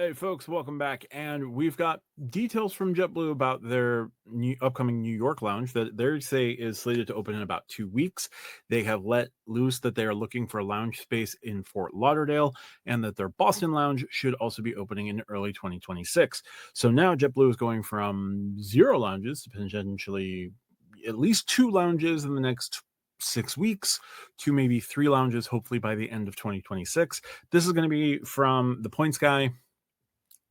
Hey, folks, welcome back. And we've got details from JetBlue about their upcoming New York lounge that they say is slated to open in about 2 weeks. They have let loose that they are looking for a lounge space in Fort Lauderdale and that their Boston lounge should also be opening in early 2026. So now JetBlue is going from zero lounges to potentially at least two lounges in the next 6 weeks to maybe three lounges, hopefully by the end of 2026. This is going to be from the Points Guy.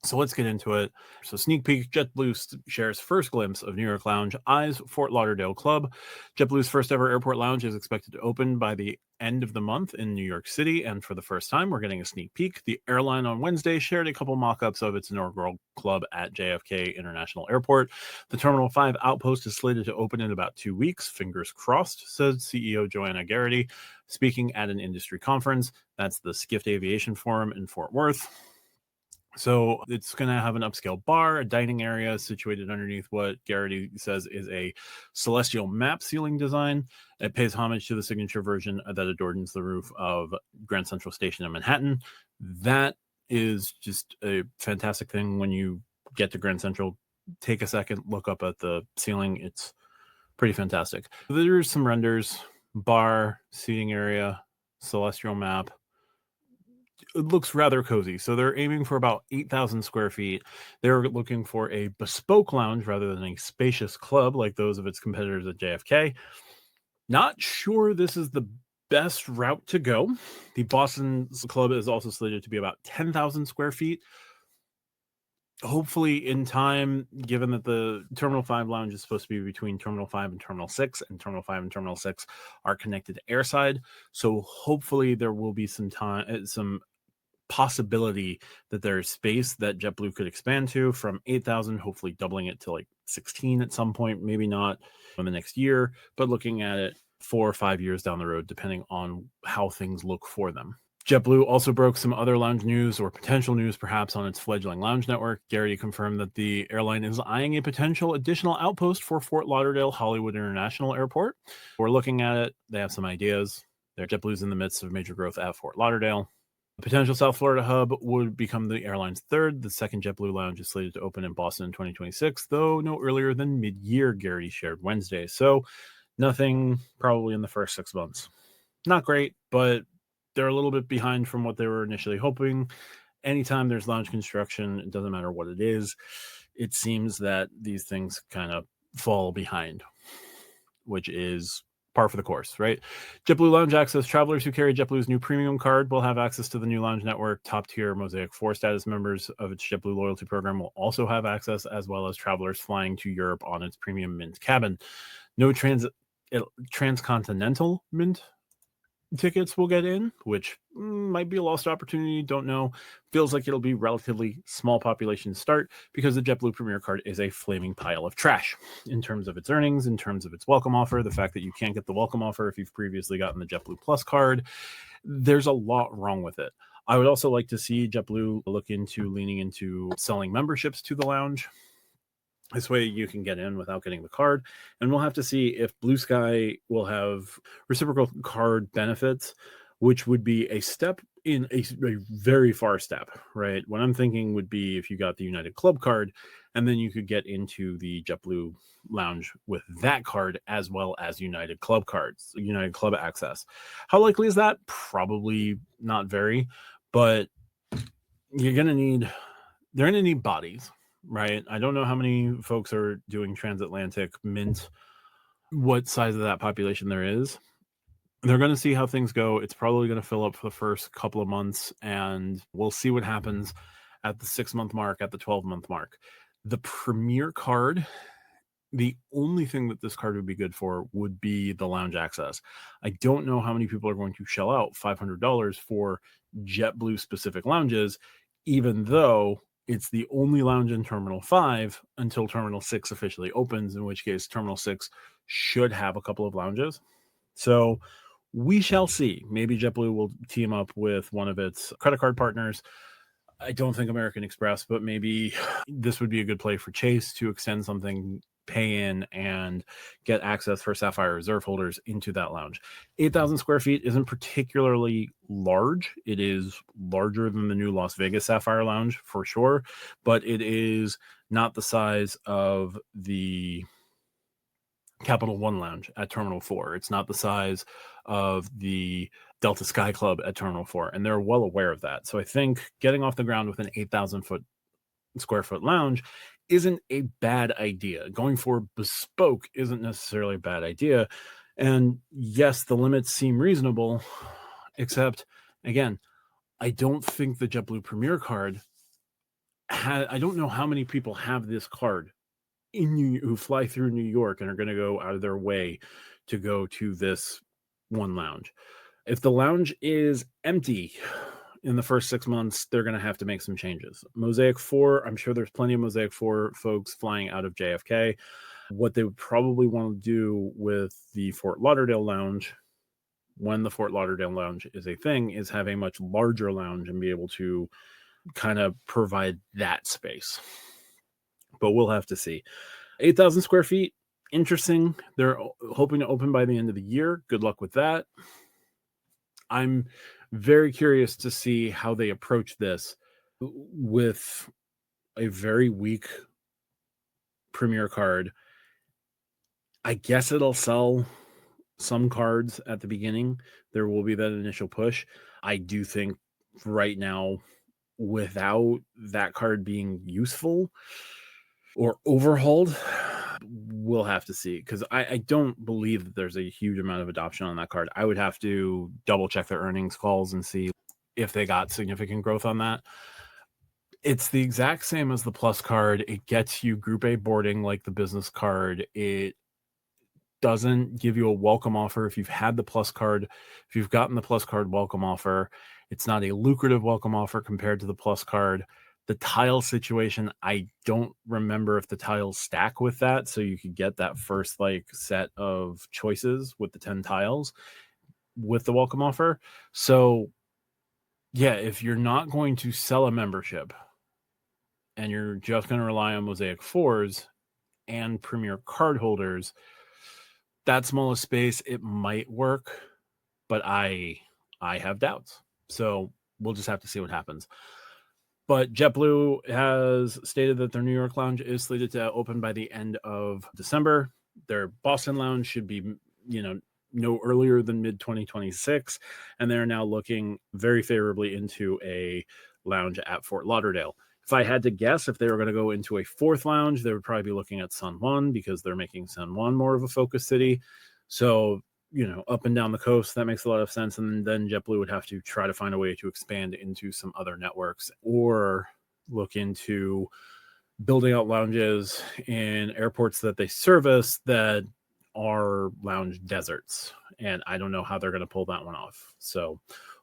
So let's get into it. So sneak peek, JetBlue shares first glimpse of New York Lounge, eyes Fort Lauderdale Club. JetBlue's first ever airport lounge is expected to open by the end of the month in New York City. And for the first time, we're getting a sneak peek. The airline on Wednesday shared a couple mock-ups of its inaugural club at JFK International Airport. The Terminal 5 outpost is slated to open in about 2 weeks. Fingers crossed, said CEO Joanna Garrity, speaking at an industry conference. That's the Skift Aviation Forum in Fort Worth. So it's going to have an upscale bar, a dining area situated underneath what Garrity says is a celestial map ceiling design. It pays homage to the signature version that adorns the roof of Grand Central Station in Manhattan. That is just a fantastic thing. When you get to Grand Central, take a second, look up at the ceiling. It's pretty fantastic. There's some renders, bar, seating area, celestial map. It looks rather cozy. So they're aiming for about 8,000 square feet. They're looking for a bespoke lounge rather than a spacious club like those of its competitors at JFK. Not sure this is the best route to go. The Boston club is also slated to be about 10,000 square feet. Hopefully in time, given that the Terminal 5 lounge is supposed to be between Terminal 5 and Terminal 6, and Terminal 5 and Terminal 6 are connected airside. So hopefully there will be some possibility that there's space that JetBlue could expand to from 8,000, hopefully doubling it to like 16 at some point, maybe not in the next year, but looking at it 4 or 5 years down the road, depending on how things look for them. JetBlue also broke some other lounge news or potential news, perhaps, on its fledgling lounge network. Garrity confirmed that the airline is eyeing a potential additional outpost for Fort Lauderdale Hollywood International Airport. We're looking at it. They have some ideas. JetBlue's in the midst of major growth at Fort Lauderdale. The potential South Florida hub would become the airline's third. The second JetBlue lounge is slated to open in Boston in 2026, though no earlier than mid-year, Garrity shared Wednesday. So nothing probably in the first 6 months. Not great, but they're a little bit behind from what they were initially hoping. Anytime there's lounge construction, it doesn't matter what it is, it seems that these things kind of fall behind, which is par for the course, right? JetBlue Lounge Access travelers who carry JetBlue's new premium card will have access to the new lounge network. Top tier Mosaic 4 status members of its JetBlue loyalty program will also have access, as well as travelers flying to Europe on its premium Mint cabin. No transcontinental Mint tickets will get in, which might be a lost opportunity. Don't know. Feels like it'll be relatively small population start because the JetBlue Premier Card is a flaming pile of trash in terms of its earnings, in terms of its welcome offer, the fact that you can't get the welcome offer if you've previously gotten the JetBlue Plus card. There's a lot wrong with it. I would also like to see JetBlue look into leaning into selling memberships to the lounge. This way you can get in without getting the card. And we'll have to see if Blue Sky will have reciprocal card benefits, which would be a step in a very far step, right? What I'm thinking would be if you got the United Club card, and then you could get into the JetBlue lounge with that card as well as United Club cards, United Club access. How likely is that? Probably not very, but they're going to need bodies, right? I don't know how many folks are doing transatlantic Mint, what size of that population there is. They're going to see how things go. It's probably going to fill up for the first couple of months, and we'll see what happens at the 6-month mark, at the 12-month mark. The Premier card, the only thing that this card would be good for would be the lounge access. I don't know how many people are going to shell out $500 for JetBlue specific lounges, even though it's the only lounge in Terminal 5 until Terminal 6 officially opens, in which case Terminal 6 should have a couple of lounges. So we shall see. Maybe JetBlue will team up with one of its credit card partners. I don't think American Express, but maybe this would be a good play for Chase to extend something pay in and get access for Sapphire Reserve holders into that lounge. 8,000 square feet isn't particularly large. It is larger than the new Las Vegas Sapphire Lounge for sure, but it is not the size of the Capital One Lounge at Terminal 4. It's not the size of the Delta Sky Club at Terminal 4, and they're well aware of that. So I think getting off the ground with an 8,000 square foot lounge isn't a bad idea. Going for bespoke isn't necessarily a bad idea. And yes, the limits seem reasonable, except again, I don't think the JetBlue Premier card I don't know how many people have this card who fly through New York and are going to go out of their way to go to this one lounge. If the lounge is empty in the first 6 months, they're going to have to make some changes. Mosaic 4, I'm sure there's plenty of Mosaic 4 folks flying out of JFK. What they would probably want to do with the Fort Lauderdale lounge, when the Fort Lauderdale lounge is a thing, is have a much larger lounge and be able to kind of provide that space. But we'll have to see. 8,000 square feet, interesting. They're hoping to open by the end of the year. Good luck with that. I'm very curious to see how they approach this with a very weak Premier card. I guess it'll sell some cards at the beginning. There will be that initial push. I do think right now, without that card being useful or overhauled, we'll have to see, because I don't believe that there's a huge amount of adoption on that card. I would have to double check their earnings calls and see if they got significant growth on that. It's the exact same as the Plus card. It gets you Group A boarding like the business card. It doesn't give you a welcome offer if you've had the Plus card. If you've gotten the Plus card welcome offer, it's not a lucrative welcome offer compared to the Plus card. The tile situation, I don't remember if the tiles stack with that, so you could get that first set of choices with the 10 tiles with the welcome offer. So yeah, if you're not going to sell a membership and you're just going to rely on Mosaic 4s and Premier card holders, that small space, it might work, but I have doubts. So we'll just have to see what happens. But JetBlue has stated that their New York lounge is slated to open by the end of December. Their Boston lounge should be, no earlier than mid-2026. And they're now looking very favorably into a lounge at Fort Lauderdale. If I had to guess, if they were going to go into a fourth lounge, they would probably be looking at San Juan, because they're making San Juan more of a focus city. So, up and down the coast, that makes a lot of sense. And then JetBlue would have to try to find a way to expand into some other networks, or look into building out lounges in airports that they service that are lounge deserts. And I don't know how they're going to pull that one off. So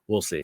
we'll see.